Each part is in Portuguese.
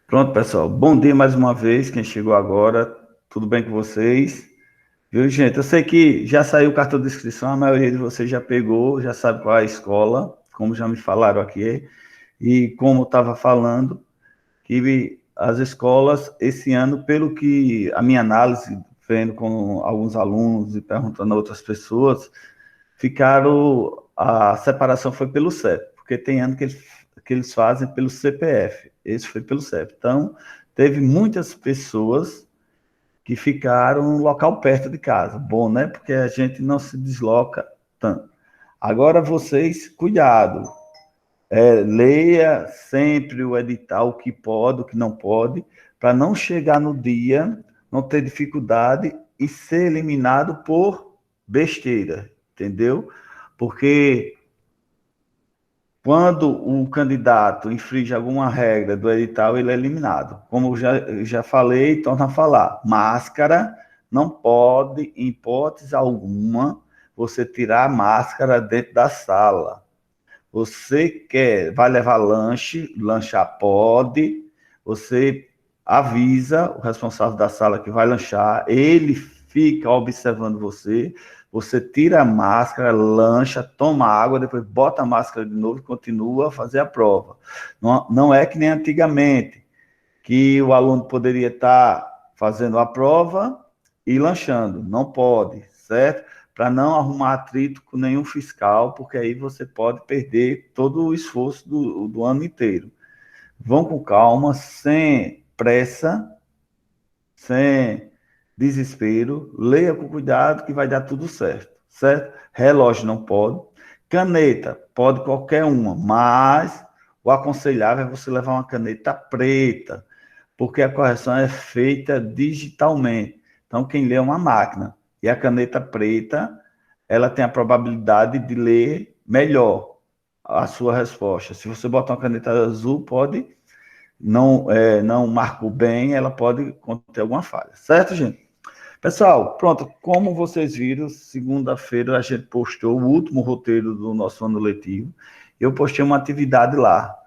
Pronto, pessoal. Bom dia mais uma vez. Quem chegou agora, tudo bem com vocês? Viu, gente? Eu sei que já saiu o cartão de inscrição, a maioria de vocês já pegou, já sabe qual é a escola, como já me falaram aqui. E como estava falando, que as escolas, esse ano, pelo que a minha análise, vendo com alguns alunos e perguntando a outras pessoas, a separação foi pelo CEP, porque tem ano que eles fazem pelo CPF, esse foi pelo CEP. Então, teve muitas pessoas que ficaram no local perto de casa. Bom, né? Porque a gente não se desloca tanto. Agora, vocês, cuidado, leia sempre o edital, o que pode, o que não pode, para não chegar no dia, não ter dificuldade e ser eliminado por besteira, entendeu? Porque quando o candidato infringe alguma regra do edital, ele é eliminado. Como já falei, torno a falar, máscara não pode, em hipótese alguma, você tirar a máscara dentro da sala. Vai levar lanche, lanchar pode, você avisa o responsável da sala que vai lanchar, ele fica observando você, você tira a máscara, lancha, toma água, depois bota a máscara de novo e continua a fazer a prova. Não é que nem antigamente, que o aluno poderia estar fazendo a prova e lanchando. Não pode, certo? Para não arrumar atrito com nenhum fiscal, porque aí você pode perder todo o esforço do ano inteiro. Vão com calma, sem pressa, sem desespero, leia com cuidado que vai dar tudo certo, certo? Relógio não pode, caneta pode qualquer uma, mas o aconselhável é você levar uma caneta preta, porque a correção é feita digitalmente. Então, quem lê é uma máquina. E a caneta preta, ela tem a probabilidade de ler melhor a sua resposta. Se você botar uma caneta azul, pode não marcou bem, ela pode conter alguma falha. Certo, gente? Pessoal, pronto, como vocês viram, segunda-feira a gente postou o último roteiro do nosso ano letivo. Eu postei uma atividade lá,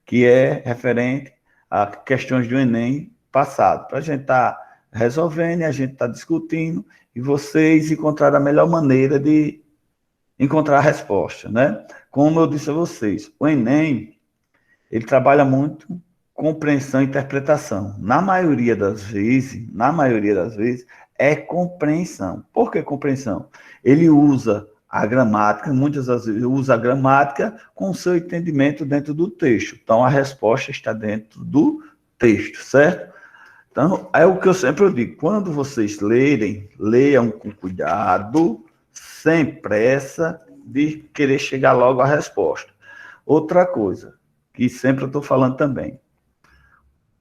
que é referente a questões do Enem passado, para a gente estar resolvendo, a gente estar discutindo, e vocês encontraram a melhor maneira de encontrar a resposta, né? Como eu disse a vocês, o Enem, ele trabalha muito compreensão e interpretação. Na maioria das vezes, é compreensão. Por que compreensão? Ele usa a gramática, muitas das vezes usa a gramática com o seu entendimento dentro do texto. Então, a resposta está dentro do texto, certo? Então, é o que eu sempre digo. Quando vocês lerem, leiam com cuidado, sem pressa de querer chegar logo à resposta. Outra coisa, que sempre eu estou falando também,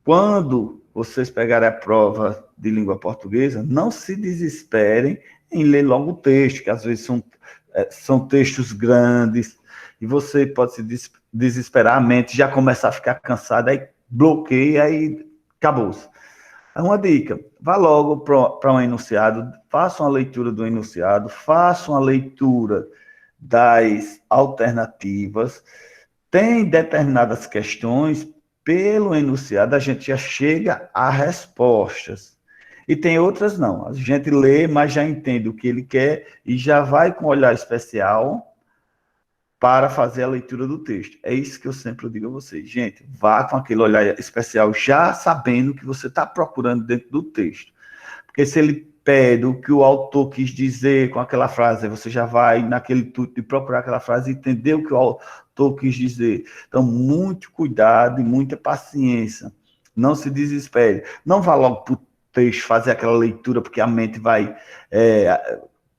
quando vocês pegarem a prova de língua portuguesa, não se desesperem em ler logo o texto, que às vezes são textos grandes, e você pode se desesperar, a mente já começa a ficar cansada, aí bloqueia e acabou-se. Uma dica, vá logo para um enunciado, faça uma leitura do enunciado, faça uma leitura das alternativas. Tem determinadas questões, pelo enunciado, a gente já chega a respostas. E tem outras não. A gente lê, mas já entende o que ele quer e já vai com olhar especial para fazer a leitura do texto. É isso que eu sempre digo a vocês. Gente, vá com aquele olhar especial já sabendo o que você está procurando dentro do texto. Porque se ele pede o que o autor quis dizer com aquela frase, você já vai naquele intuito de procurar aquela frase e entender o que o autor quis dizer. Então, muito cuidado e muita paciência. Não se desespere. Não vá logo para o texto fazer aquela leitura, porque a mente vai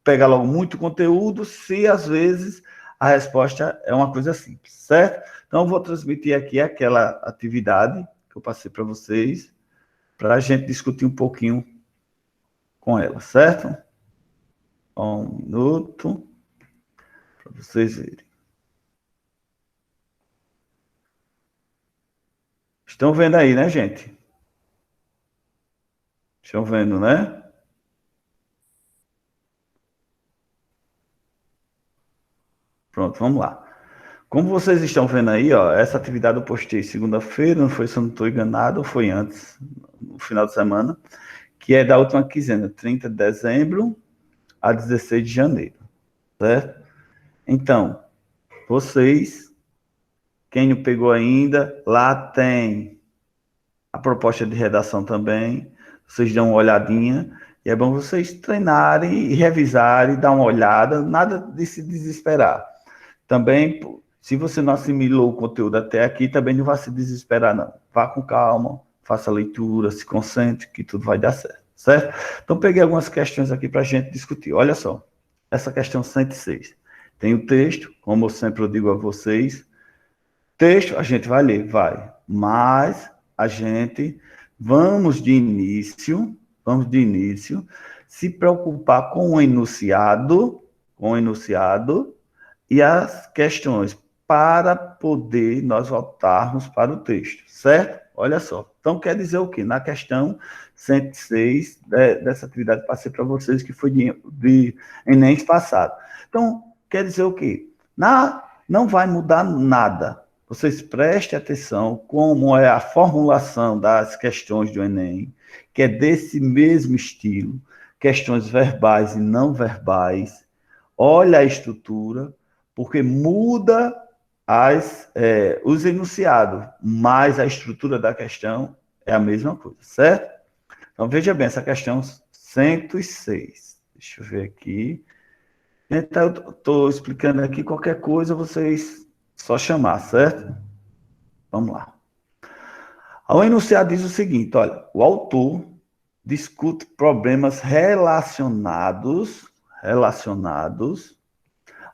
pegar logo muito conteúdo, se às vezes a resposta é uma coisa simples, certo? Então, eu vou transmitir aqui aquela atividade que eu passei para vocês, para a gente discutir um pouquinho com ela, certo? Um minuto para vocês verem. Estão vendo aí, né, gente? Estão vendo, né? Pronto, vamos lá. Como vocês estão vendo aí, ó, essa atividade eu postei segunda-feira, não foi, se eu não estou enganado, ou foi antes, no final de semana, que é da última quinzena, 30 de dezembro a 16 de janeiro, certo? Então, vocês, quem não pegou ainda, lá tem a proposta de redação também, vocês dão uma olhadinha, e é bom vocês treinarem e revisarem, dar uma olhada, nada de se desesperar. Também, se você não assimilou o conteúdo até aqui, também não vai se desesperar, não. Vá com calma, faça a leitura, se concentre, que tudo vai dar certo, certo? Então, peguei algumas questões aqui para a gente discutir. Olha só, essa questão 106. Tem o texto, como eu sempre digo a vocês, texto a gente vai ler, vai, mas a gente vamos de início, se preocupar com o enunciado e as questões para poder nós voltarmos para o texto, certo? Olha só. Então, quer dizer o quê? Na questão 106 dessa atividade passei para vocês, que foi de Enem passado. Então, quer dizer o quê? Não vai mudar nada. Vocês prestem atenção como é a formulação das questões do Enem, que é desse mesmo estilo, questões verbais e não verbais. Olha a estrutura, porque muda os enunciados, mas a estrutura da questão é a mesma coisa, certo? Então, veja bem, essa questão 106. Deixa eu ver aqui. Então, eu estou explicando aqui qualquer coisa, vocês só chamar, certo? Vamos lá. O enunciado diz o seguinte, olha, o autor discute problemas relacionados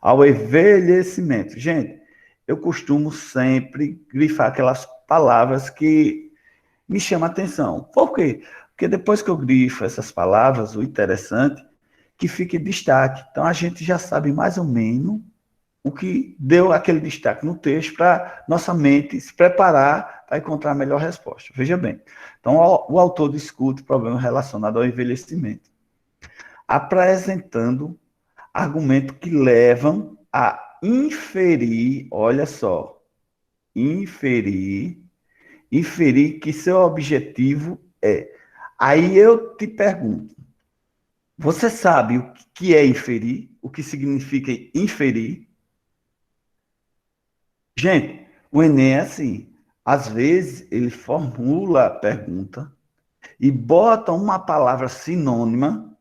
ao envelhecimento. Gente, eu costumo sempre grifar aquelas palavras que me chamam a atenção. Por quê? Porque depois que eu grifo essas palavras, o interessante é que fique destaque. Então, a gente já sabe mais ou menos o que deu aquele destaque no texto para nossa mente se preparar para encontrar a melhor resposta. Veja bem. Então, o autor discute problemas relacionados ao envelhecimento, apresentando argumentos que levam a inferir, olha só, inferir que seu objetivo é. Aí eu te pergunto, você sabe o que é inferir? O que significa inferir? Gente, o Enem é assim, às vezes ele formula a pergunta e bota uma palavra sinônima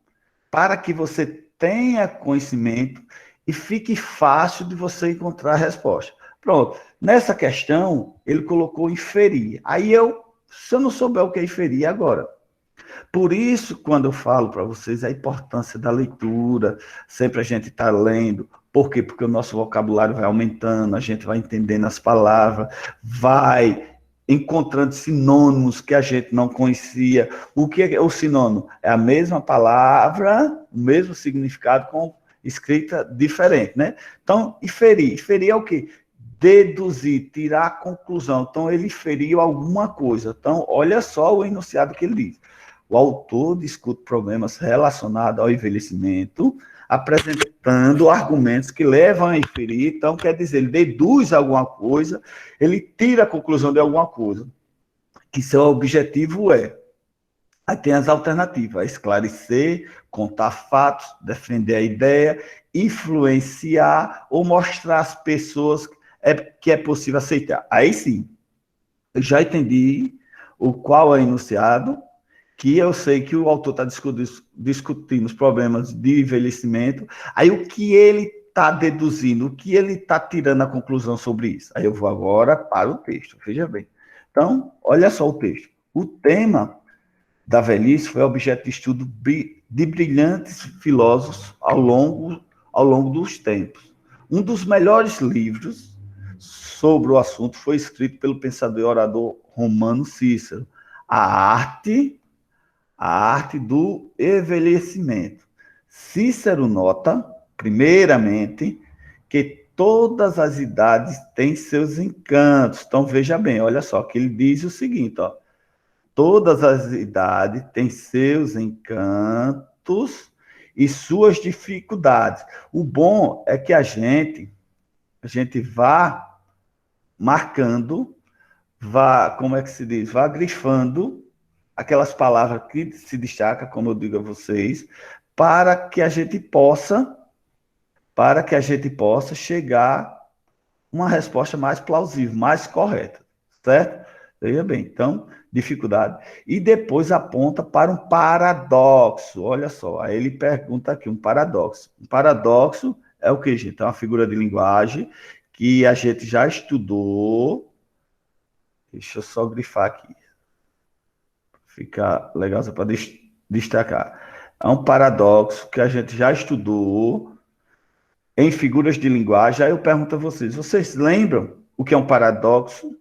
para que você tenha conhecimento e fique fácil de você encontrar a resposta. Pronto. Nessa questão, ele colocou inferir. Aí se eu não souber o que é inferir agora. Por isso, quando eu falo para vocês a importância da leitura, sempre a gente está lendo. Por quê? Porque o nosso vocabulário vai aumentando, a gente vai entendendo as palavras, vai encontrando sinônimos que a gente não conhecia. O que é o sinônimo? É a mesma palavra, o mesmo significado com escrita diferente, né? Então, inferir. Inferir é o quê? Deduzir, tirar a conclusão. Então, ele inferiu alguma coisa. Então, olha só o enunciado que ele diz. O autor discute problemas relacionados ao envelhecimento, apresentando argumentos que levam a inferir. Então, quer dizer, ele deduz alguma coisa, ele tira a conclusão de alguma coisa, que seu objetivo é. Aí tem as alternativas: esclarecer, contar fatos, defender a ideia, influenciar ou mostrar às pessoas que é possível aceitar. Aí sim, eu já entendi o qual é o enunciado, que eu sei que o autor está discutindo os problemas de envelhecimento, aí o que ele está deduzindo, o que ele está tirando a conclusão sobre isso. Aí eu vou agora para o texto, veja bem. Então, olha só o texto. O tema da velhice foi objeto de estudo de brilhantes filósofos ao longo dos tempos. Um dos melhores livros sobre o assunto foi escrito pelo pensador e orador romano Cícero, a arte do envelhecimento. Cícero nota, primeiramente, que todas as idades têm seus encantos. Então, veja bem, olha só, que ele diz o seguinte, ó, todas as idades têm seus encantos e suas dificuldades. O bom é que a gente vá marcando, vá, como é que se diz? Vá grifando aquelas palavras que se destacam, como eu digo a vocês, para que a gente possa, chegar a uma resposta mais plausível, mais correta, certo? Veja bem, então, dificuldade. E depois aponta para um paradoxo. Olha só, aí ele pergunta aqui, um paradoxo. Um paradoxo é o que, gente? É uma figura de linguagem que a gente já estudou. Deixa eu só grifar aqui. Fica legal só para destacar. É um paradoxo que a gente já estudou em figuras de linguagem. Aí eu pergunto a vocês, vocês lembram o que é um paradoxo?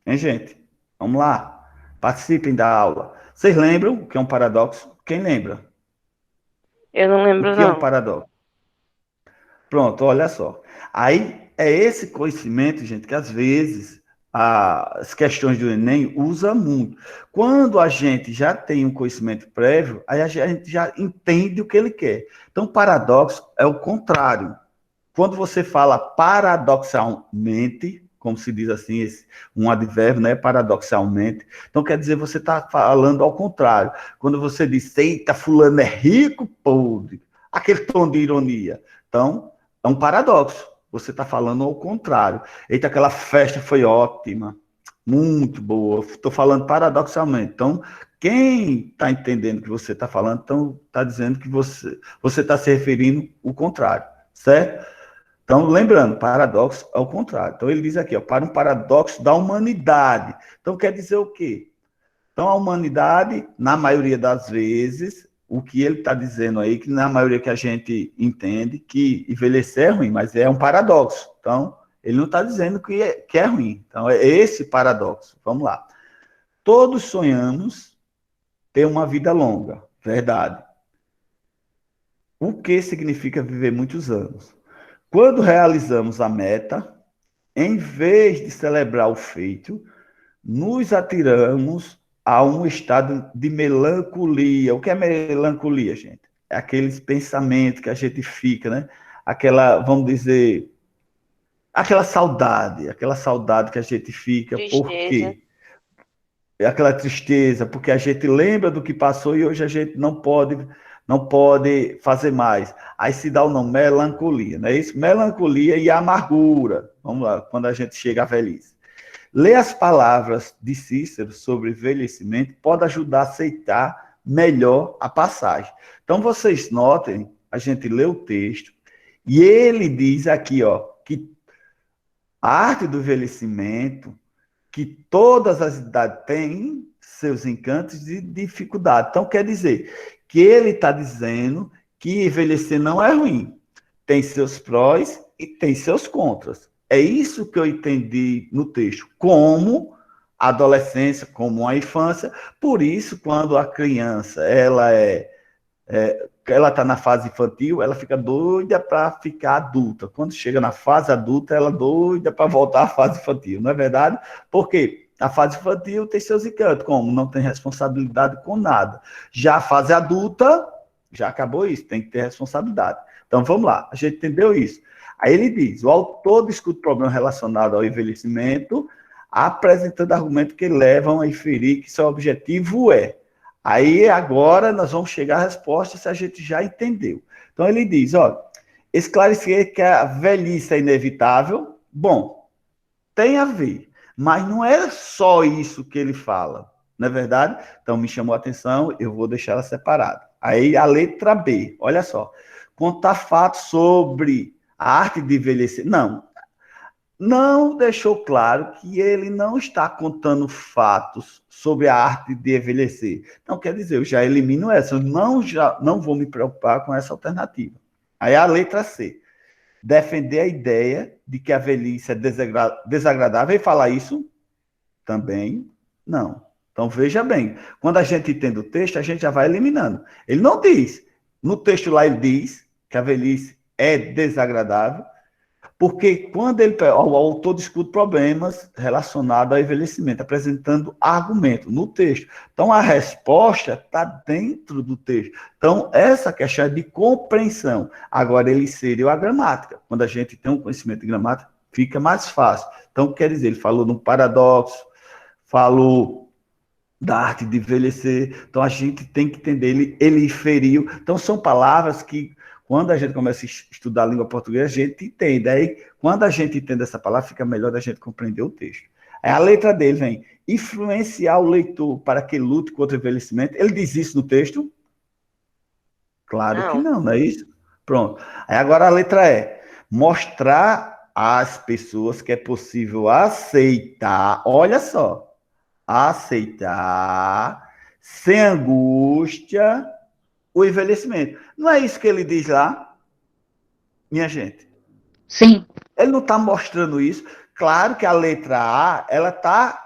Hein, gente? Vamos lá. Participem da aula. Vocês lembram o que é um paradoxo? Quem lembra? Eu não O lembro, que é um não. paradoxo? Pronto, olha só. Aí é esse conhecimento, gente, que às vezes as questões do Enem usa muito. Quando a gente já tem um conhecimento prévio, aí a gente já entende o que ele quer. Então, paradoxo é o contrário. Quando você fala paradoxalmente, como se diz assim, um advérbio, né? Paradoxalmente. Então, quer dizer, você está falando ao contrário. Quando você diz, eita, fulano é rico, podre. Aquele tom de ironia. Então, é um paradoxo. Você está falando ao contrário. Eita, aquela festa foi ótima. Muito boa. Estou falando paradoxalmente. Então, quem está entendendo o que você está falando, então está dizendo que você está se referindo ao contrário, certo? Então, lembrando, paradoxo é o contrário. Então, ele diz aqui, ó, para um paradoxo da humanidade. Então, quer dizer o quê? Então, a humanidade, na maioria das vezes, o que ele está dizendo aí, que na maioria que a gente entende, que envelhecer é ruim, mas é um paradoxo. Então, ele não está dizendo que é ruim. Então, é esse paradoxo. Vamos lá. Todos sonhamos ter uma vida longa, verdade. O que significa viver muitos anos? Quando realizamos a meta, em vez de celebrar o feito, nos atiramos a um estado de melancolia. O que é melancolia, gente? É aqueles pensamentos que a gente fica, né? Aquela, vamos dizer, aquela saudade que a gente fica, por Tristeza. quê? É aquela tristeza, porque a gente lembra do que passou e hoje a gente não pode fazer mais. Aí se dá o nome melancolia, não é isso? Melancolia e amargura. Vamos lá, quando a gente chega à velhice. Ler as palavras de Cícero sobre envelhecimento pode ajudar a aceitar melhor a passagem. Então, vocês notem, a gente lê o texto, e ele diz aqui, ó, que a arte do envelhecimento, que todas as idades têm seus encantos e dificuldades. Então, quer dizer que ele está dizendo que envelhecer não é ruim. Tem seus prós e tem seus contras. É isso que eu entendi no texto, como a adolescência, como a infância. Por isso, quando a criança ela está na fase infantil, ela fica doida para ficar adulta. Quando chega na fase adulta, ela é doida para voltar à fase infantil, não é verdade? Porque a fase infantil tem seus encantos, como não tem responsabilidade com nada. Já a fase adulta, já acabou isso, tem que ter responsabilidade. Então vamos lá, a gente entendeu isso. Aí ele diz: o autor discute problemas relacionados ao envelhecimento, apresentando argumentos que levam a inferir que seu objetivo é. Aí agora nós vamos chegar à resposta se a gente já entendeu. Então ele diz, ó, esclarecer que a velhice é inevitável. Bom, tem a ver, mas não é só isso que ele fala, não é verdade? Então me chamou a atenção, eu vou deixar ela separada. Aí a letra B, olha só, contar fatos sobre a arte de envelhecer. Não deixou claro que ele não está contando fatos sobre a arte de envelhecer. Então, quer dizer, eu já elimino essa, eu não vou me preocupar com essa alternativa. Aí a letra C. Defender a ideia de que a velhice é desagradável e falar isso também não. Então, veja bem, quando a gente entende o texto, a gente já vai eliminando. Ele não diz. No texto lá ele diz que a velhice é desagradável, porque quando o autor discute problemas relacionados ao envelhecimento, apresentando argumento no texto. Então, a resposta está dentro do texto. Então, essa questão é de compreensão. Agora, ele inseriu a gramática. Quando a gente tem um conhecimento de gramática, Fica mais fácil. Então, quer dizer, ele falou no paradoxo, falou da arte de envelhecer. Então, a gente tem que entender, ele feriu. Então, são palavras que, quando a gente começa a estudar a língua portuguesa, a gente entende. Aí, quando a gente entende essa palavra, fica melhor da gente compreender o texto. Aí, a letra dele vem, influenciar o leitor para que lute contra o envelhecimento. Ele diz isso no texto? Claro que Não. não é isso? Pronto. Aí, agora a letra é, mostrar às pessoas que é possível aceitar, olha só, aceitar sem angústia o envelhecimento. Não é isso que ele diz lá, minha gente? Sim. Ele não está mostrando isso. Claro que a letra A, ela está,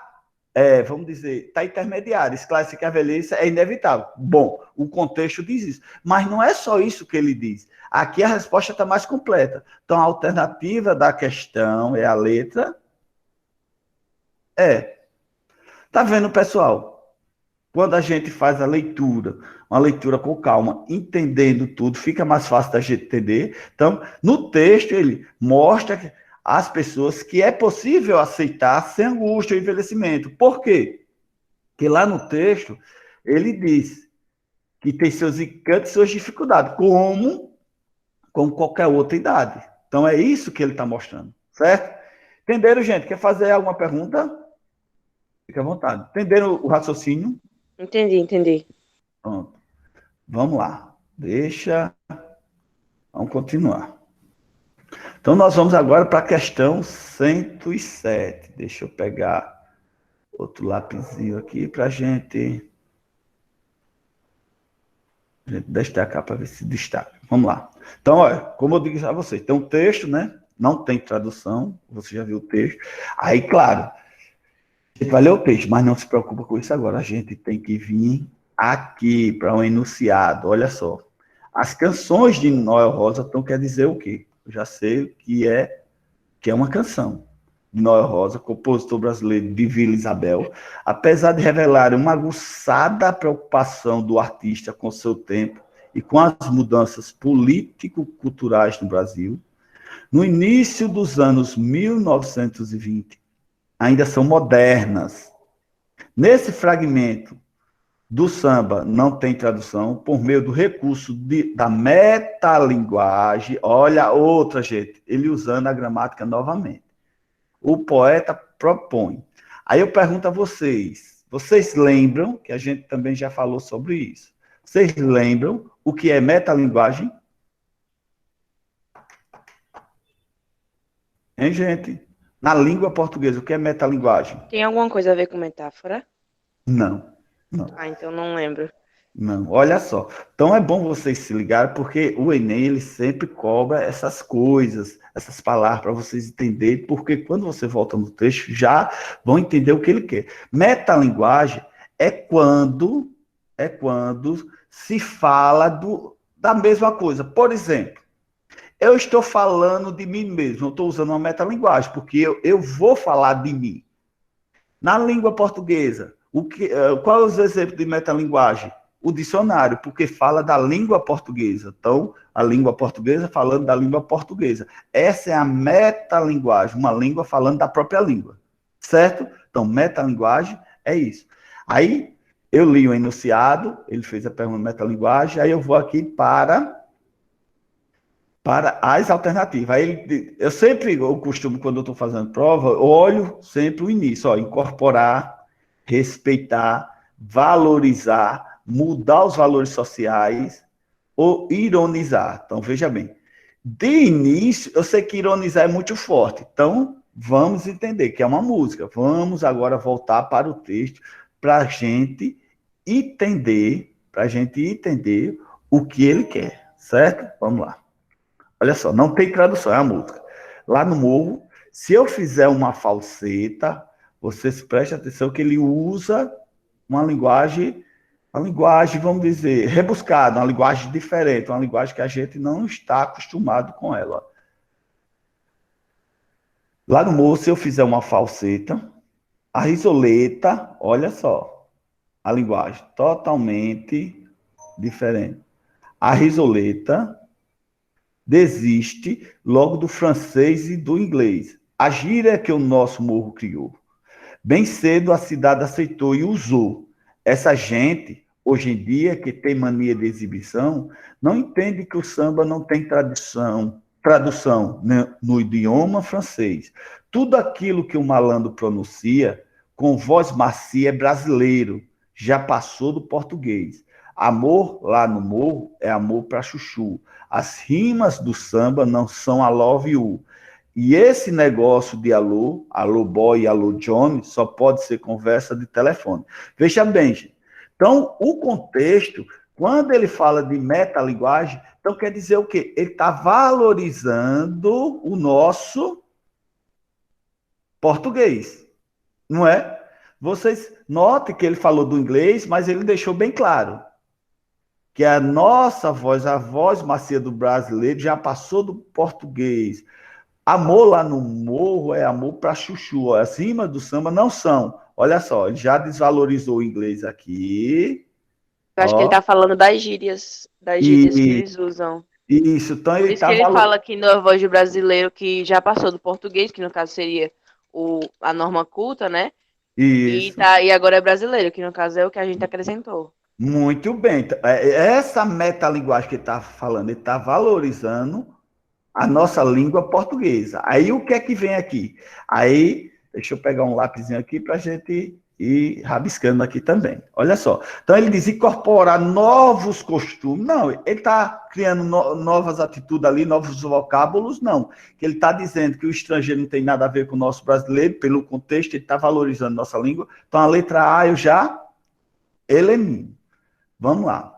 vamos dizer, está intermediária. Esclarecer que a velhice é inevitável. Bom, o contexto diz isso. Mas não é só isso que ele diz. Aqui a resposta está mais completa. Então, a alternativa da questão é a letra E. Tá vendo, pessoal? Quando a gente faz a leitura, uma leitura com calma, entendendo tudo, fica mais fácil da gente entender. Então, no texto, ele mostra às pessoas que é possível aceitar sem angústia o envelhecimento. Por quê? Porque lá no texto, ele diz que tem seus encantos e suas dificuldades, como qualquer outra idade. Então, é isso que ele está mostrando, certo? Entenderam, gente? Quer fazer alguma pergunta? Fique à vontade. Entenderam o raciocínio? Entendi. Pronto. Vamos lá. Vamos continuar. Então, nós vamos agora para a questão 107. Deixa eu pegar outro lapisinho aqui para a gente destacar, para ver se destaca. Vamos lá. Então, olha, como eu disse a vocês, tem um texto, né? Não tem tradução, você já viu o texto. Aí, claro, a gente vai ler o texto, mas não se preocupa com isso agora. A gente tem que vir aqui para um enunciado. Olha só. As canções de Noel Rosa então quer dizer o quê? Eu já sei que é uma canção de Noel Rosa, compositor brasileiro de Vila Isabel, apesar de revelar uma aguçada preocupação do artista com seu tempo e com as mudanças político-culturais no Brasil, no início dos anos 1920, ainda são modernas. Nesse fragmento do samba não tem tradução, por meio do recurso da metalinguagem, olha outra, gente, ele usando a gramática novamente. O poeta propõe. Aí eu pergunto a vocês lembram, que a gente também já falou sobre isso, vocês lembram o que é metalinguagem? Hein, gente? Na língua portuguesa, o que é metalinguagem? Tem alguma coisa a ver com metáfora? Não. Ah, então não lembro. Não, olha só. Então é bom vocês se ligarem, porque o Enem ele sempre cobra essas coisas, essas palavras para vocês entenderem, porque quando você volta no texto, já vão entender o que ele quer. Metalinguagem é quando se fala da mesma coisa. Por exemplo, eu estou falando de mim mesmo, eu estou usando uma metalinguagem, porque eu vou falar de mim. Na língua portuguesa, qual é os exemplos de metalinguagem? O dicionário, porque fala da língua portuguesa. Então, a língua portuguesa falando da língua portuguesa. Essa é a metalinguagem, uma língua falando da própria língua. Certo? Então, metalinguagem é isso. Aí, eu li o enunciado, ele fez a pergunta de metalinguagem, aí eu vou aqui para as alternativas. Aí eu costumo, quando eu estou fazendo prova, eu olho sempre o início, ó, incorporar, respeitar, valorizar, mudar os valores sociais ou ironizar. Então, veja bem, de início, eu sei que ironizar é muito forte, então vamos entender que é uma música. Vamos agora voltar para o texto para a gente entender o que ele quer, certo? Vamos lá. Olha só, não tem tradução, é a música. Lá no morro, se eu fizer uma falseta, vocês prestem atenção que ele usa uma linguagem, vamos dizer, rebuscada, uma linguagem diferente, uma linguagem que a gente não está acostumado com ela. Lá no morro, se eu fizer uma falseta, a risoleta, olha só, a linguagem totalmente diferente. A risoleta desiste logo do francês e do inglês. A gíria que o nosso morro criou. Bem cedo a cidade aceitou e usou. Essa gente, hoje em dia, que tem mania de exibição, não entende que o samba não tem tradução né, no idioma francês. Tudo aquilo que o malandro pronuncia, com voz macia, é brasileiro, já passou do português. Amor lá no morro é amor para chuchu. As rimas do samba não são a love you. E esse negócio de alô, alô boy, alô Johnny, só pode ser conversa de telefone. Veja bem, gente. Então, o contexto, quando ele fala de metalinguagem, então quer dizer o quê? Ele está valorizando o nosso português, não é? Vocês notem que ele falou do inglês, mas ele deixou bem claro que a nossa voz, a voz macia do brasileiro, já passou do português. Amor lá no morro é amor para chuchu. Acima do samba não são. Olha só, ele já desvalorizou o inglês aqui. Eu acho que ele Ó. tá falando das gírias que E eles usam. isso, então Por ele isso que está ele valor... fala que na voz de brasileiro que já passou do português, que no caso seria a norma culta, né? Isso. E agora é brasileiro, que no caso é o que a gente acrescentou. Muito bem. Essa metalinguagem que ele está falando, ele está valorizando a nossa língua portuguesa. Aí o que é que vem aqui? Aí, deixa eu pegar um lapisinho aqui para a gente ir rabiscando aqui também. Olha só. Então ele diz incorporar novos costumes. Não, ele está criando novas atitudes ali, novos vocábulos, não. Ele está dizendo que o estrangeiro não tem nada a ver com o nosso brasileiro, pelo contexto, ele está valorizando nossa língua. Então a letra A eu já elimino. Vamos lá.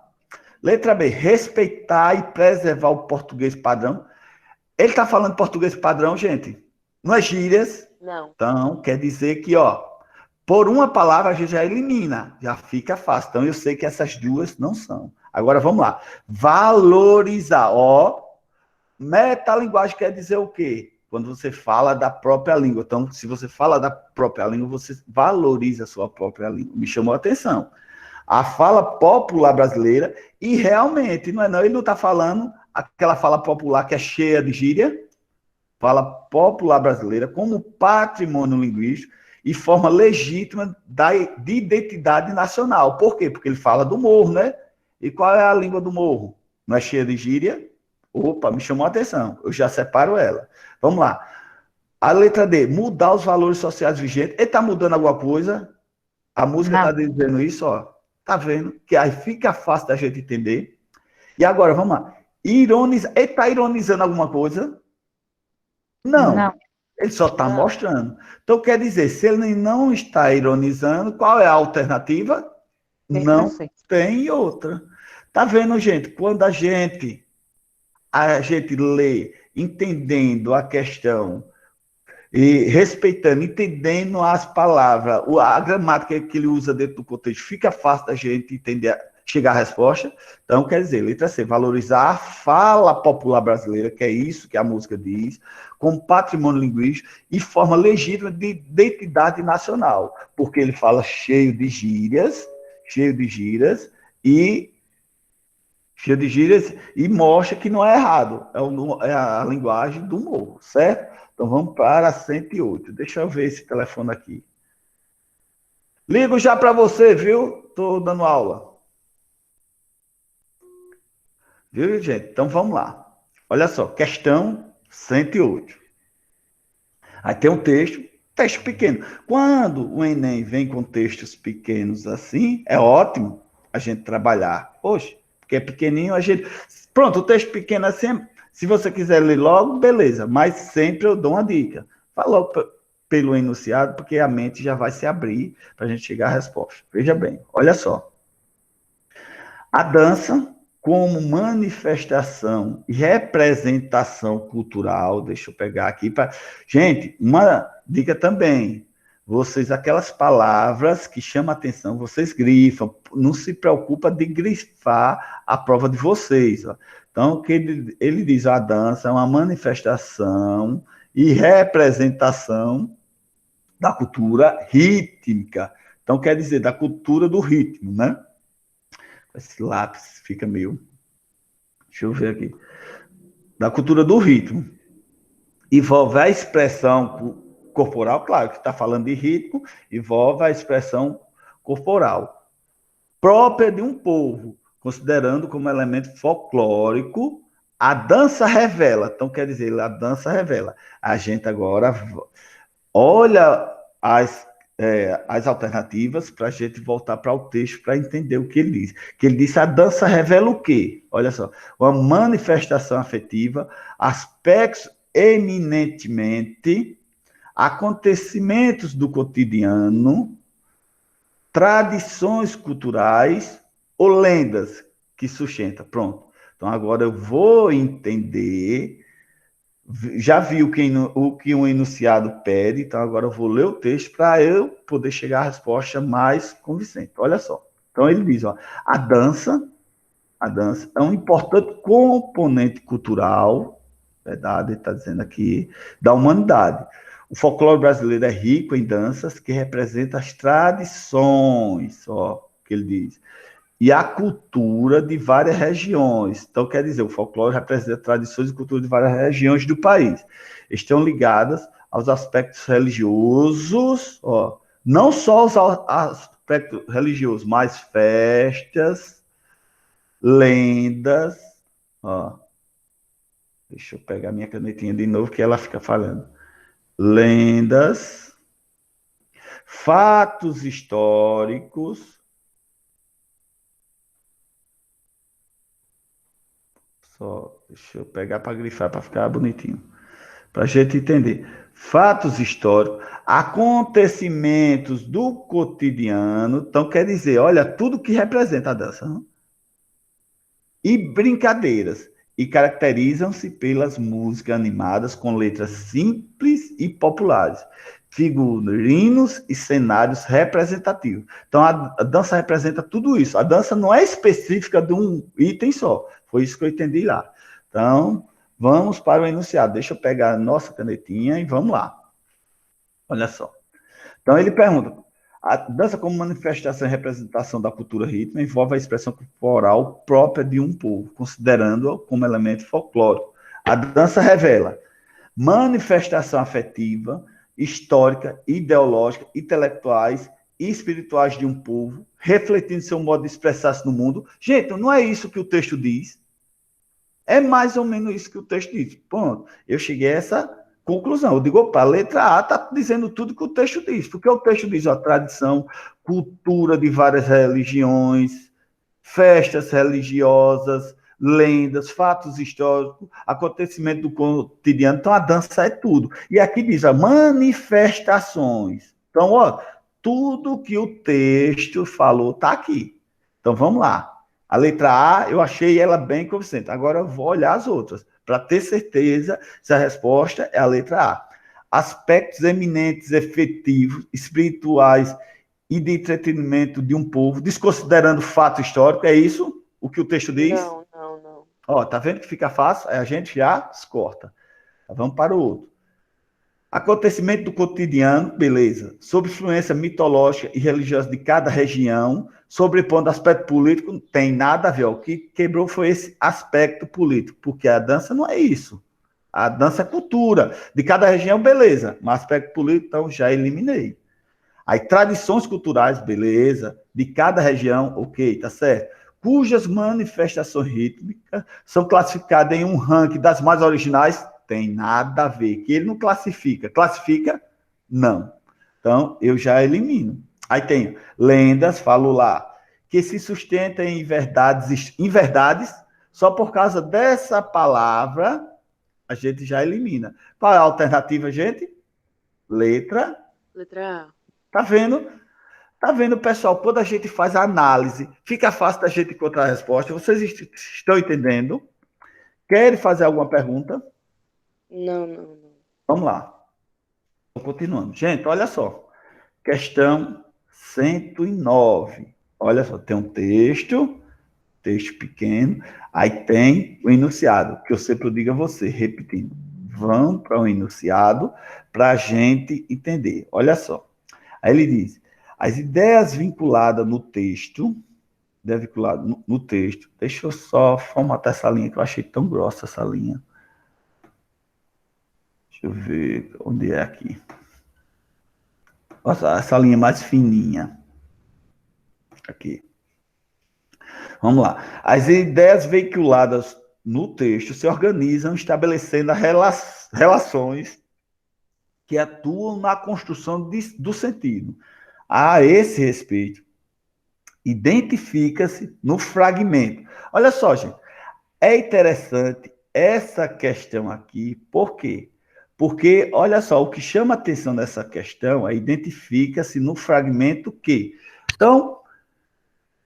Letra B, respeitar e preservar o português padrão. Ele está falando português padrão, gente. Não é gírias. Não. Então, quer dizer que, ó, por uma palavra a gente já elimina, já fica fácil. Então, eu sei que essas duas não são. Agora, vamos lá. Valorizar. Ó, metalinguagem quer dizer o quê? Quando você fala da própria língua. Então, se você fala da própria língua, você valoriza a sua própria língua. Me chamou a atenção. A fala popular brasileira, e realmente, não é não, ele não está falando aquela fala popular que é cheia de gíria, fala popular brasileira como patrimônio linguístico e forma legítima de identidade nacional. Por quê? Porque ele fala do morro, né? E qual é a língua do morro? Não é cheia de gíria? Opa, me chamou a atenção. Eu já separo ela. Vamos lá. A letra D, mudar os valores sociais vigentes. Ele está mudando alguma coisa? A música está Não, dizendo isso, ó. Tá vendo? Que aí fica fácil da gente entender. E agora, vamos lá. Ironiza. Ele está ironizando alguma coisa? Não. não, Ele só está Não. mostrando. Então, quer dizer, se ele não está ironizando, qual é a alternativa? letra Não C. tem outra. Tá vendo, gente? Quando a gente lê entendendo a questão e respeitando, entendendo as palavras, a gramática que ele usa dentro do contexto, fica fácil da gente entender, chegar à resposta. Então, quer dizer, letra C, valorizar a fala popular brasileira, que é isso que a música diz, como patrimônio linguístico e forma legítima de identidade nacional, porque ele fala cheio de gírias e mostra que não é errado, é a linguagem do morro, certo? Então vamos para 108. Deixa eu ver esse telefone aqui. Ligo já para você, viu? Estou dando aula. Viu, gente? Então vamos lá. Olha só, questão 108. Aí tem um texto pequeno. Quando o Enem vem com textos pequenos assim, é ótimo a gente trabalhar. Poxa, porque é pequenininho, a gente. Pronto, o texto pequeno assim, se você quiser ler logo, beleza. Mas sempre eu dou uma dica. Fala logo pelo enunciado, porque a mente já vai se abrir para a gente chegar à resposta. Veja bem, olha só. A dança, como manifestação e representação cultural, deixa eu pegar aqui para. Gente, uma dica também. Vocês, aquelas palavras que chamam a atenção, vocês grifam. Não se preocupa de grifar a prova de vocês. Ó. Então, que ele diz, a dança é uma manifestação e representação da cultura rítmica. Então, quer dizer, da cultura do ritmo, né? Esse lápis fica meio. Deixa eu ver aqui. Da cultura do ritmo. envolve a expressão corporal, claro, que está falando de ritmo, envolve a expressão corporal própria de um povo, considerando como elemento folclórico, a dança revela. Então, quer dizer, a dança revela. A gente agora olha as alternativas para a gente voltar para o texto para entender o que ele diz. Que ele disse, a dança revela o quê? Olha só, uma manifestação afetiva, aspectos eminentemente, acontecimentos do cotidiano, tradições culturais ou lendas que sustentam. Pronto. Então agora eu vou entender, já vi o que um enunciado pede, então agora eu vou ler o texto para eu poder chegar à resposta mais convincente. Olha só. Então ele diz, ó, a dança é um importante componente cultural, verdade, ele está dizendo aqui, da humanidade. O folclore brasileiro é rico em danças que representam as tradições, ó, que ele diz, e a cultura de várias regiões. Então, quer dizer, o folclore representa tradições e cultura de várias regiões do país. Estão ligadas aos aspectos religiosos, ó, não só aos aspectos religiosos, mas festas, lendas, ó. Deixa eu pegar minha canetinha de novo, que ela fica falando. Lendas, fatos históricos, só deixa eu pegar para grifar, para ficar bonitinho, para a gente entender. Fatos históricos, acontecimentos do cotidiano, então quer dizer, olha, tudo que representa a dança, não? E brincadeiras, e caracterizam-se pelas músicas animadas com letras simples e populares, figurinos e cenários representativos. Então, a dança representa tudo isso. A dança não é específica de um item só. Foi isso que eu entendi lá. Então, vamos para o enunciado. Deixa eu pegar a nossa canetinha e vamos lá. Olha só. Então, ele pergunta, a dança como manifestação e representação da cultura rítmica envolve a expressão corporal própria de um povo, considerando-a como elemento folclórico. A dança revela manifestação afetiva, histórica, ideológica, intelectuais e espirituais de um povo, refletindo seu modo de expressar-se no mundo. Gente, não é isso que o texto diz? É mais ou menos isso que o texto diz. Ponto. Eu cheguei a essa conclusão. Eu digo, opa, a letra A está dizendo tudo que o texto diz. Porque o texto diz, ó, tradição, cultura de várias religiões, festas religiosas, lendas, fatos históricos, acontecimento do cotidiano. Então, a dança é tudo. E aqui diz, ó, manifestações. Então, ó, tudo que o texto falou está aqui. Então, vamos lá. A letra A, eu achei ela bem convincente. Agora eu vou olhar as outras, para ter certeza se a resposta é a letra A. Aspectos eminentes, efetivos, espirituais e de entretenimento de um povo, desconsiderando fato histórico, é isso o que o texto diz? Não, não, não. Ó, tá vendo que fica fácil? Aí a gente já corta. Vamos para o outro. Acontecimento do cotidiano, beleza. Sobre influência mitológica e religiosa de cada região, sobrepondo aspecto político, tem nada a ver. O que quebrou foi esse aspecto político, porque a dança não é isso. A dança é cultura. De cada região, beleza. Mas aspecto político, então, já eliminei. Aí, tradições culturais, beleza. De cada região, ok, tá certo. Cujas manifestações rítmicas são classificadas em um ranking das mais originais, tem nada a ver. Que ele não classifica. Classifica? Não. Então, eu já elimino. Aí tem lendas, falo lá, que se sustentam em verdades, só por causa dessa palavra, a gente já elimina. Qual é a alternativa, gente? Letra. Letra A. Tá vendo? Tá vendo, pessoal? Quando a gente faz a análise, fica fácil da gente encontrar a resposta. Vocês estão entendendo? Querem fazer alguma pergunta? Não, não, não. Vamos lá. Continuando. Gente, olha só. Questão 109. Olha só, tem um texto pequeno, aí tem o enunciado, que eu sempre digo a você, repetindo. Vamos para o enunciado para a gente entender. Olha só. Aí ele diz, as ideias vinculadas no texto, deixa eu só formatar essa linha, que eu achei tão grossa essa linha. Deixa eu ver onde é aqui. Nossa, essa linha mais fininha. Aqui. Vamos lá. As ideias veiculadas no texto se organizam estabelecendo relações que atuam na construção do sentido. A esse respeito, identifica-se no fragmento. Olha só, gente, é interessante essa questão aqui, por quê? Porque, olha só, o que chama a atenção dessa questão é identifica-se no fragmento que. Então,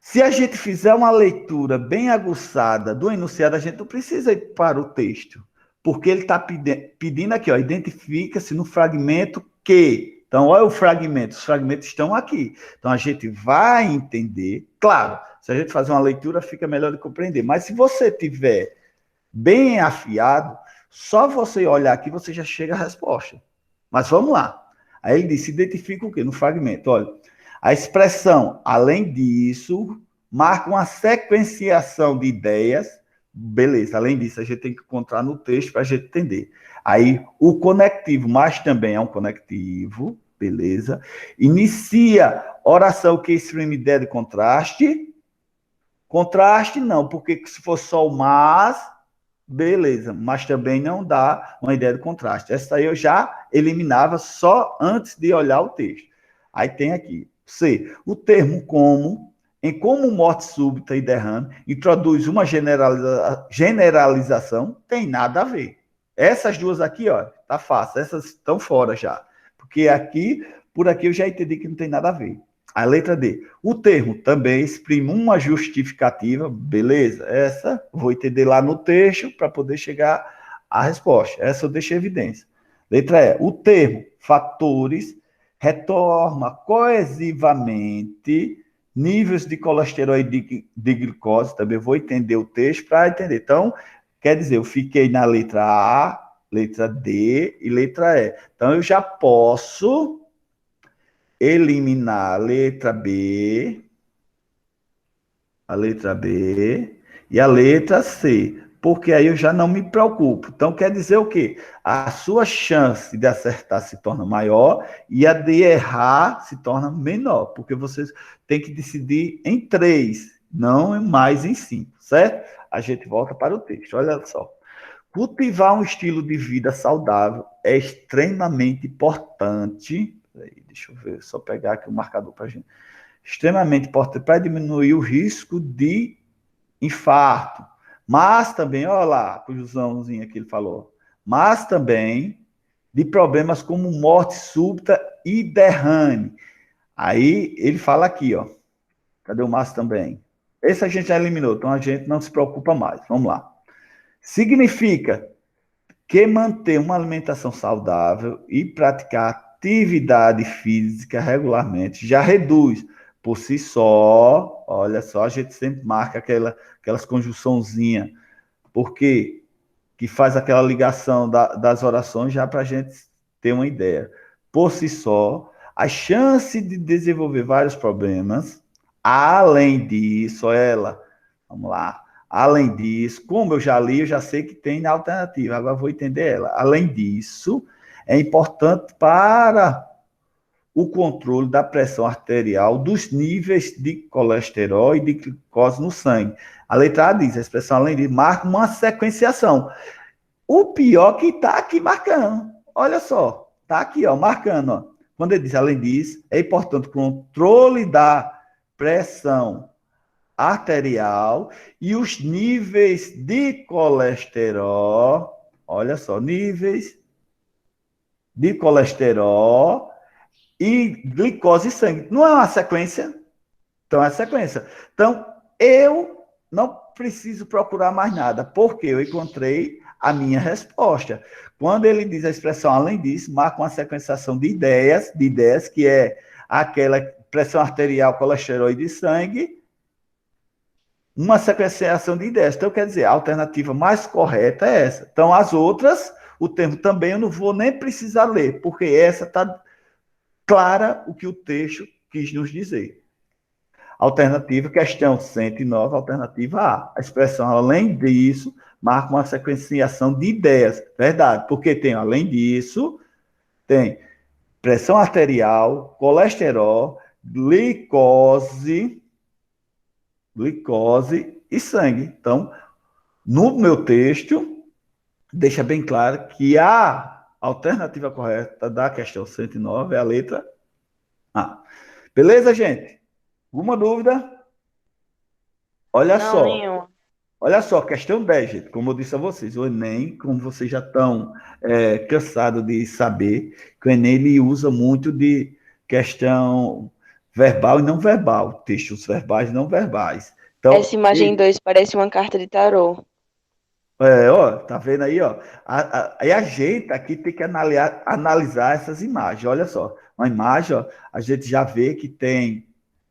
se a gente fizer uma leitura bem aguçada do enunciado, a gente não precisa ir para o texto, porque ele está pedindo aqui, ó, identifica-se no fragmento que. Então, olha o fragmento, os fragmentos estão aqui. Então, a gente vai entender, claro, se a gente fazer uma leitura, fica melhor de compreender, mas se você tiver bem afiado, só você olhar aqui, você já chega à resposta. Mas vamos lá. Aí ele disse, identifica o quê? No fragmento, olha. A expressão, além disso, marca uma sequenciação de ideias. Beleza, além disso, a gente tem que encontrar no texto para a gente entender. Aí, o conectivo, mas também é um conectivo, beleza. Inicia oração que exprime ideia de contraste. Contraste não, porque se for só o mas, beleza, mas também não dá uma ideia de contraste. Essa aí eu já eliminava só antes de olhar o texto. Aí tem aqui, C, o termo como, em como morte súbita e derrame, introduz uma generalização, tem nada a ver. Essas duas aqui, ó, tá fácil, essas estão fora já. Porque aqui, por aqui eu já entendi que não tem nada a ver. A letra D. O termo também exprime uma justificativa, beleza? Essa vou entender lá no texto para poder chegar à resposta. Essa eu deixei evidência. Letra E. O termo fatores retorna coesivamente níveis de colesterol e de glicose. Também vou entender o texto para entender. Então, quer dizer, eu fiquei na letra A, letra D e letra E. Então, eu já posso eliminar a letra B e a letra C, porque aí eu já não me preocupo. Então, quer dizer o quê? A sua chance de acertar se torna maior e a de errar se torna menor, porque você tem que decidir em 3, não mais em 5, certo? A gente volta para o texto, olha só. Cultivar um estilo de vida saudável é extremamente importante. Deixa eu ver, só pegar aqui o marcador para a gente. Extremamente importante para diminuir o risco de infarto. Mas também, olha lá, o Joãozinho aqui ele falou, mas também de problemas como morte súbita e derrame. Aí ele fala aqui, ó. Cadê o mas também? Esse a gente já eliminou, então a gente não se preocupa mais. Vamos lá. Significa que manter uma alimentação saudável e praticar atividade física regularmente já reduz por si só. Olha só, a gente sempre marca aquelas conjunçãozinhas, porque que faz aquela ligação das orações já para a gente ter uma ideia. Por si só, a chance de desenvolver vários problemas, além disso, vamos lá, além disso, como eu já li, eu já sei que tem alternativa, agora vou entender ela. Além disso, é importante para o controle da pressão arterial, dos níveis de colesterol e de glicose no sangue. A letra A diz, a expressão além disso, marca uma sequenciação. O pior que está aqui marcando. Olha só, está aqui, ó, marcando. Ó. Quando ele diz, além disso, é importante o controle da pressão arterial e os níveis de colesterol. Olha só, níveis de colesterol e glicose e sangue. Não é uma sequência? Então, é a sequência. Então, eu não preciso procurar mais nada, porque eu encontrei a minha resposta. Quando ele diz a expressão além disso, marca uma sequenciação de ideias que é aquela pressão arterial, colesterol e de sangue, uma sequenciação de ideias. Então, quer dizer, a alternativa mais correta é essa. Então, as outras, o termo também eu não vou nem precisar ler, porque essa está clara o que o texto quis nos dizer. Alternativa, questão 109, alternativa A. A expressão, além disso, marca uma sequenciação de ideias. Verdade, porque tem, além disso, tem pressão arterial, colesterol, glicose e sangue. Então, no meu texto, deixa bem claro que a alternativa correta da questão 109 é a letra A. Beleza, gente? Alguma dúvida? Olha Não, só. nenhuma. Olha só, questão 10, gente. Como eu disse a vocês, o Enem, como vocês já estão cansados de saber, que o Enem ele usa muito de questão verbal e não verbal, textos verbais e não verbais. Essa Então, imagem 2 parece uma carta de tarô. ó, tá vendo aí, ó? Aí a gente aqui tem que analisar essas imagens. Olha só, uma imagem, ó, a gente já vê que tem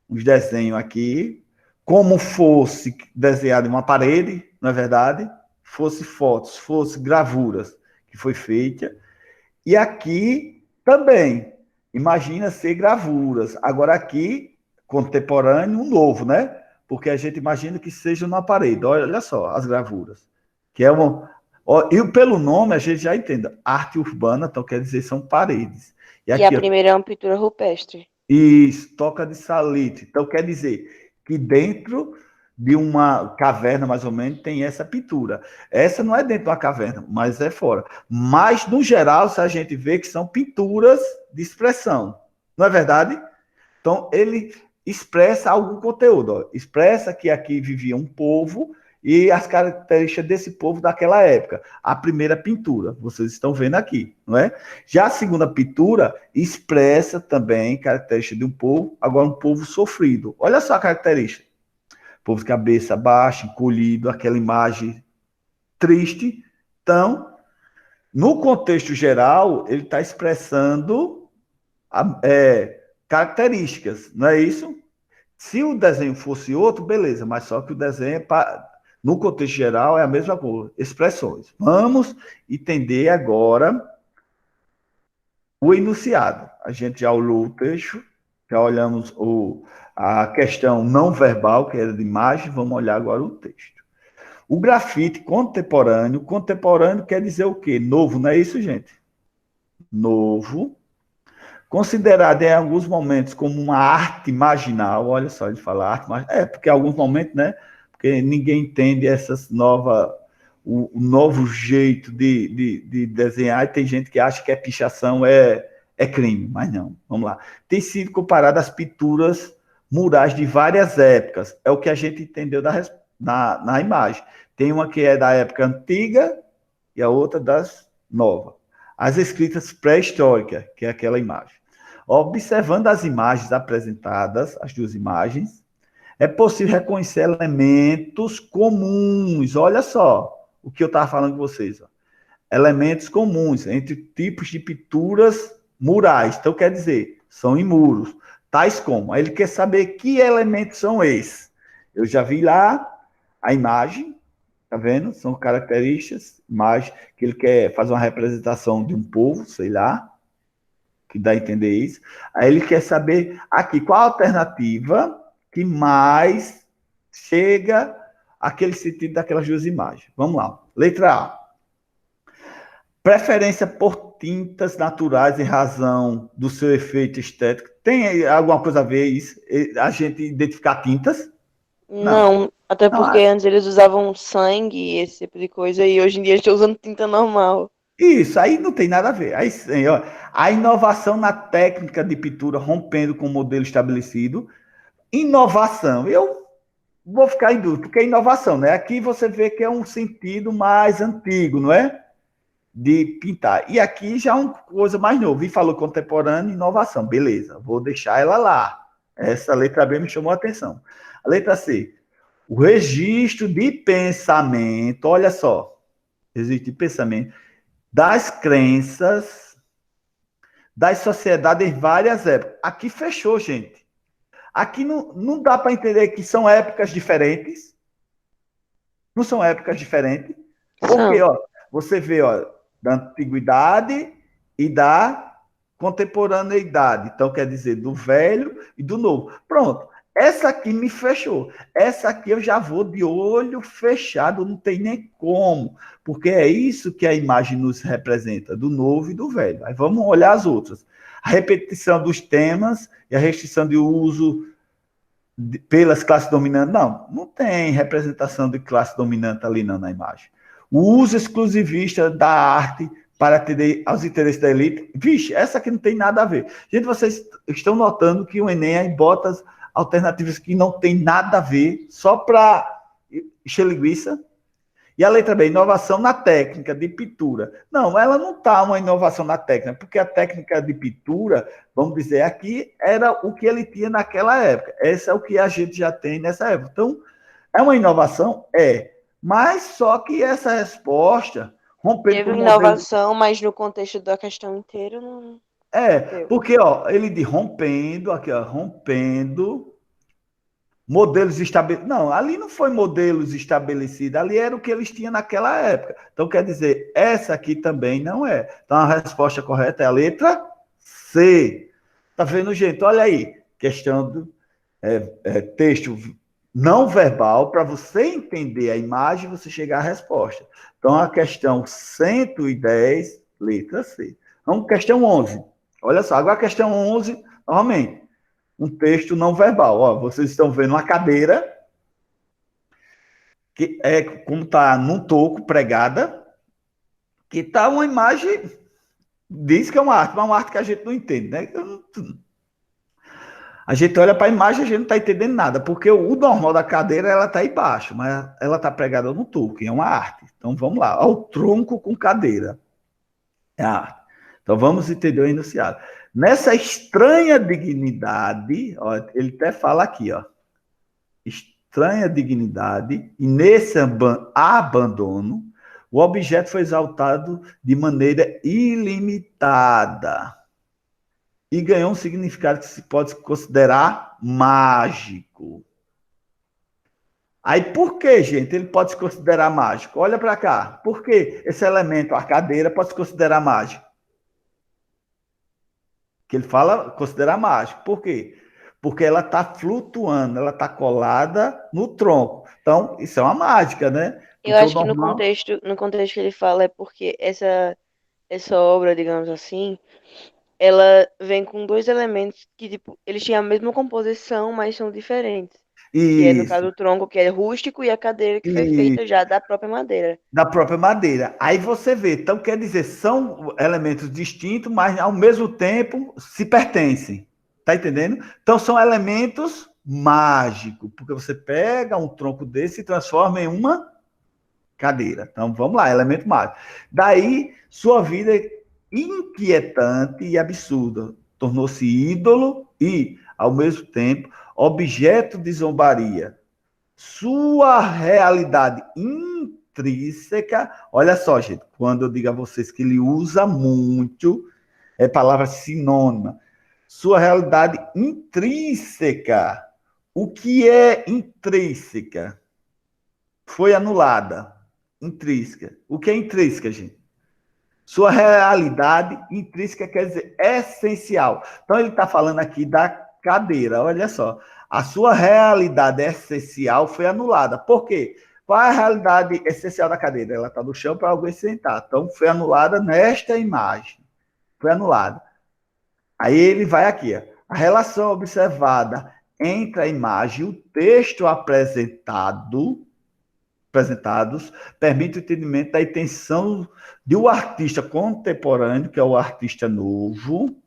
uns desenhos aqui, como fosse desenhado em uma parede, não é verdade? Fosse fotos, fosse gravuras que foi feita. E aqui também, imagina ser gravuras. Agora aqui, contemporâneo, um novo, né? Porque a gente imagina que seja na parede. Olha só as gravuras. Que é uma. Ó, e pelo nome a gente já entende. Arte urbana, então quer dizer, são paredes. E E a aqui, ó, primeira é uma pintura rupestre. isso, toca de salite. Então quer dizer que dentro de uma caverna, mais ou menos, tem essa pintura. Essa não é dentro de uma caverna, mas é fora. Mas, no geral, se a gente vê que são pinturas de expressão. Não é verdade? Então, ele expressa algum conteúdo. Ó. Expressa que aqui vivia um povo e as características desse povo daquela época. A primeira pintura, vocês estão vendo aqui, não é? Já a segunda pintura expressa também características de um povo, agora um povo sofrido. Olha só a característica. Povo de cabeça baixa, encolhido, aquela imagem triste. Então, no contexto geral, ele está expressando características, não é isso? Se o desenho fosse outro, beleza, mas só que o desenho, no contexto geral, é a mesma coisa, expressões. Vamos entender agora o enunciado. A gente já olhou o texto, já olhamos a questão não verbal, que era de imagem, vamos olhar agora o texto. O grafite contemporâneo quer dizer o quê? Novo, não é isso, gente? Novo. Considerado em alguns momentos como uma arte marginal, olha só, ele fala arte marginal, porque em alguns momentos, né? Porque ninguém entende essas novas, o novo jeito de desenhar, e tem gente que acha que a pichação é crime, mas não, vamos lá. Tem sido comparado às pinturas murais de várias épocas, é o que a gente entendeu na imagem. Tem uma que é da época antiga e a outra das novas. As escritas pré-históricas, que é aquela imagem. Observando as imagens apresentadas, as duas imagens, é possível reconhecer elementos comuns. Olha só o que eu estava falando com vocês. Ó. Elementos comuns entre tipos de pinturas murais. Então, quer dizer, são em muros. Tais como. Aí ele quer saber que elementos são esses. Eu já vi lá a imagem, tá vendo? São características, imagem, que ele quer fazer uma representação de um povo, sei lá, que dá a entender isso. Aí ele quer saber aqui qual a alternativa que mais chega àquele sentido daquelas duas imagens. Vamos lá. Letra A. Preferência por tintas naturais em razão do seu efeito estético. Tem alguma coisa a ver isso? A gente identificar tintas? Não. Não, até Não, porque antes eles usavam sangue, esse tipo de coisa, e hoje em dia estão usando tinta normal. isso, aí não tem nada a ver. Aí, sim, ó, a inovação na técnica de pintura rompendo com o modelo estabelecido. Inovação, eu vou ficar em dúvida, porque é inovação, né? Aqui você vê que é um sentido mais antigo, não é? De pintar. E aqui já é uma coisa mais nova. E falou contemporâneo, inovação. Beleza, vou deixar ela lá. Essa letra B me chamou a atenção. A letra C. O registro de pensamento, olha só, registro de pensamento das crenças das sociedades em várias épocas. Aqui fechou, gente. Aqui não dá para entender que são épocas diferentes. Não são épocas diferentes. Porque, São. ó, você vê, ó, da antiguidade e da contemporaneidade. Então, quer dizer, do velho e do novo. Pronto. essa aqui me fechou. Essa aqui eu já vou de olho fechado, não tem nem como, porque é isso que a imagem nos representa, do novo e do velho. Aí vamos olhar as outras. A repetição dos temas e a restrição de uso pelas classes dominantes. Não tem representação de classe dominante ali não na imagem. O uso exclusivista da arte para atender aos interesses da elite. Vixe, essa aqui não tem nada a ver. Gente, vocês estão notando que o Enem aí bota alternativas que não tem nada a ver, só para encher linguiça. E a letra B, inovação na técnica de pintura. Não, ela não está uma inovação na técnica, porque a técnica de pintura, vamos dizer aqui, era o que ele tinha naquela época. Esse é o que a gente já tem nessa época. Então, é uma inovação? É. Mas só que essa resposta, rompendo Teve com o inovação, mas no contexto da questão inteira não deu. porque, ó, ele de rompendo, aqui, ó, rompendo modelos estabelecidos. Não, ali não foi modelos estabelecidos, ali era o que eles tinham naquela época. Então, quer dizer, essa aqui também não é. Então, a resposta correta é a letra C. Tá vendo, gente? Olha aí, questão do texto não verbal, para você entender a imagem, você chegar à resposta. Então, a questão 110, letra C. Então, questão 11. Olha só, agora a questão 11, novamente, um texto não verbal. Ó, vocês estão vendo uma cadeira, que é como está num toco pregada, que está uma imagem, diz que é uma arte, mas é uma arte que a gente não entende, né? A gente olha para a imagem e a gente não está entendendo nada, porque o normal da cadeira ela está aí embaixo, mas ela está pregada no toco, é uma arte. Então vamos lá, ó, o tronco com cadeira. É a arte. Então vamos entender o enunciado. Nessa estranha dignidade, ó, ele até fala aqui, ó, estranha dignidade, e nesse abandono, o objeto foi exaltado de maneira ilimitada e ganhou um significado que se pode considerar mágico. Aí por que, gente, ele pode se considerar mágico? Olha para cá. Por que esse elemento, a cadeira, pode se considerar mágico? Que ele fala considerar mágico. Por quê? Porque ela está flutuando, ela está colada no tronco. Então, isso é uma mágica, né? Eu Porque o acho que normal... no contexto que ele fala é porque essa obra, digamos assim, ela vem com dois elementos que, tipo, eles têm a mesma composição, mas são diferentes. Que é, no Isso, caso, o tronco, que é rústico, e a cadeira, que foi feita isso. já da própria madeira. Da própria madeira. Aí você vê, então quer dizer, são elementos distintos, mas ao mesmo tempo se pertencem. Tá entendendo? Então são elementos mágicos, porque você pega um tronco desse e transforma em uma cadeira. Então vamos lá, elemento mágico. Daí sua vida é inquietante e absurda. Tornou-se ídolo e, ao mesmo tempo, objeto de zombaria. Sua realidade intrínseca, olha só, gente, quando eu digo a vocês que ele usa muito, é palavra sinônima. Sua realidade intrínseca. O que é intrínseca? Foi anulada. Intrínseca. O que é intrínseca, gente? Sua realidade intrínseca quer dizer essencial. Então, ele está falando aqui da cadeira, olha só. A sua realidade essencial foi anulada. Por quê? Qual é a realidade essencial da cadeira? Ela está no chão para alguém sentar. Então, foi anulada nesta imagem. Foi anulada. Aí ele vai aqui. Ó. A relação observada entre a imagem e o texto apresentados permite o entendimento da intenção de um artista contemporâneo, que é o artista novo,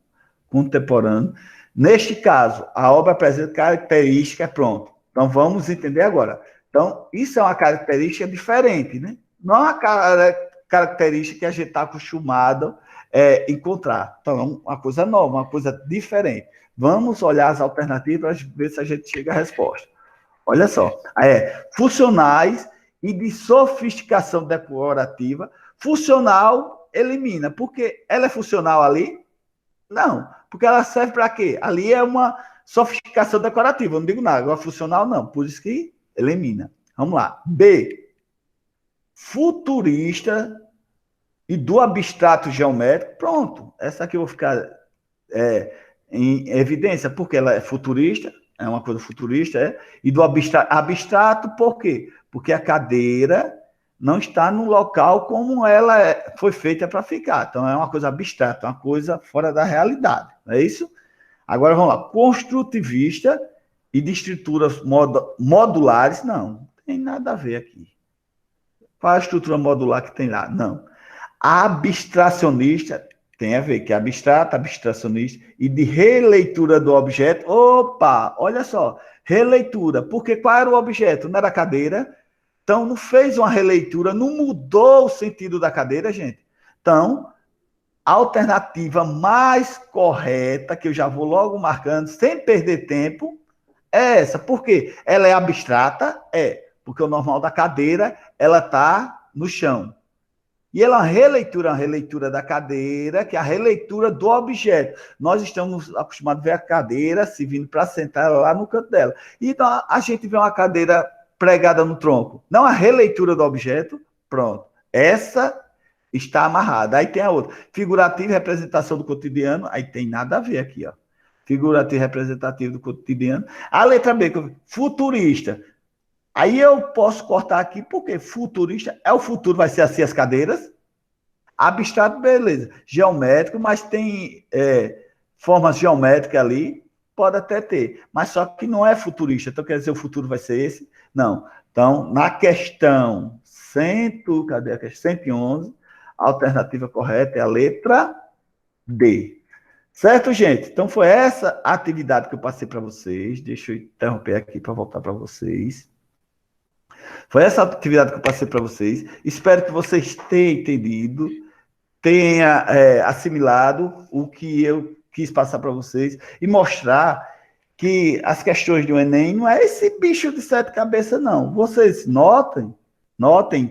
contemporâneo. Neste caso, a obra apresenta característica, pronto. Então, vamos entender agora. Então, isso é uma característica diferente, né? Não é uma característica que a gente está acostumado a encontrar. Então, é uma coisa nova, uma coisa diferente. Vamos olhar as alternativas para ver se a gente chega à resposta. Olha só. Funcionais e de sofisticação decorativa. Funcional, elimina. Porque ela é funcional ali? Não. Porque ela serve para quê? Ali é uma sofisticação decorativa, eu não digo nada. Agora, funcional, não. Por isso que elimina. Vamos lá. B. Futurista e do abstrato geométrico. Pronto. Essa aqui eu vou ficar em evidência, porque ela é futurista, é uma coisa futurista, e do abstrato, por quê? Porque a cadeira não está no local como ela foi feita para ficar. Então, é uma coisa abstrata, uma coisa fora da realidade, não é isso? Agora, vamos lá. Construtivista e de estruturas modulares, não tem nada a ver aqui. Qual a estrutura modular que tem lá? Não. Abstracionista tem a ver, que é abstrato, abstracionista, e de releitura do objeto. Opa, olha só, releitura, porque qual era o objeto? Não era a cadeira? Então, não fez uma releitura, não mudou o sentido da cadeira, gente. Então, a alternativa mais correta, que eu já vou logo marcando, sem perder tempo, é essa. Por quê? Ela é abstrata? É, porque o normal da cadeira, ela está no chão. E ela é uma releitura da cadeira, que é a releitura do objeto. Nós estamos acostumados a ver a cadeira se vindo para sentar lá no canto dela. Então, a gente vê uma cadeira pregada no tronco. Não a releitura do objeto, pronto. Essa está amarrada. Aí tem a outra. Figurativa e representação do cotidiano, aí tem nada a ver aqui, ó. Figurativo e representativo do cotidiano. A letra B, futurista. Aí eu posso cortar aqui, porque futurista é o futuro, vai ser assim as cadeiras. Abstrato, beleza. Geométrico, mas tem formas geométricas ali, pode até ter. Mas só que não é futurista. Então quer dizer o futuro vai ser esse? Não. Então, na questão 100, cadê a questão? 111, a alternativa correta é a letra D. Certo, gente? Então foi essa a atividade que eu passei para vocês. Deixa eu interromper aqui para voltar para vocês. Foi essa atividade que eu passei para vocês. Espero que vocês tenham entendido, tenham assimilado o que eu quis passar para vocês e mostrar que as questões do Enem não é esse bicho de sete cabeças, não. Vocês notem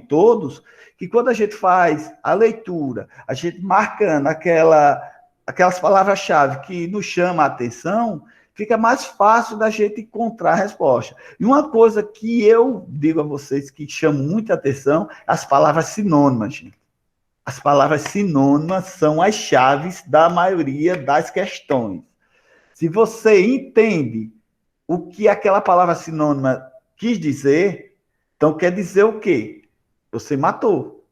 todos, que quando a gente faz a leitura, a gente marcando aquelas palavras-chave que nos chamam a atenção, fica mais fácil da gente encontrar a resposta. E uma coisa que eu digo a vocês que chama muita atenção, as palavras sinônimas, gente. As palavras sinônimas são as chaves da maioria das questões. Se você entende o que aquela palavra sinônima quis dizer, então quer dizer o quê? Você matou.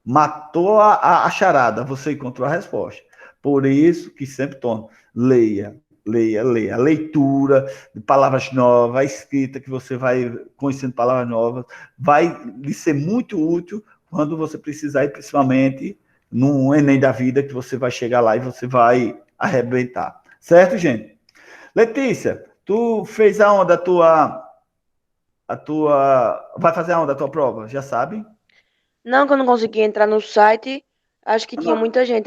Matou a charada, você encontrou a resposta. Por isso que sempre torno, leia. A leitura de palavras novas, a escrita, que você vai conhecendo palavras novas, vai lhe ser muito útil quando você precisar, e principalmente no Enem da vida, que você vai chegar lá e você vai arrebentar. Certo, gente? Letícia, tu fez aonde vai fazer aonde a tua prova? Já sabe? Não, que eu não consegui entrar no site. Acho que tinha muita gente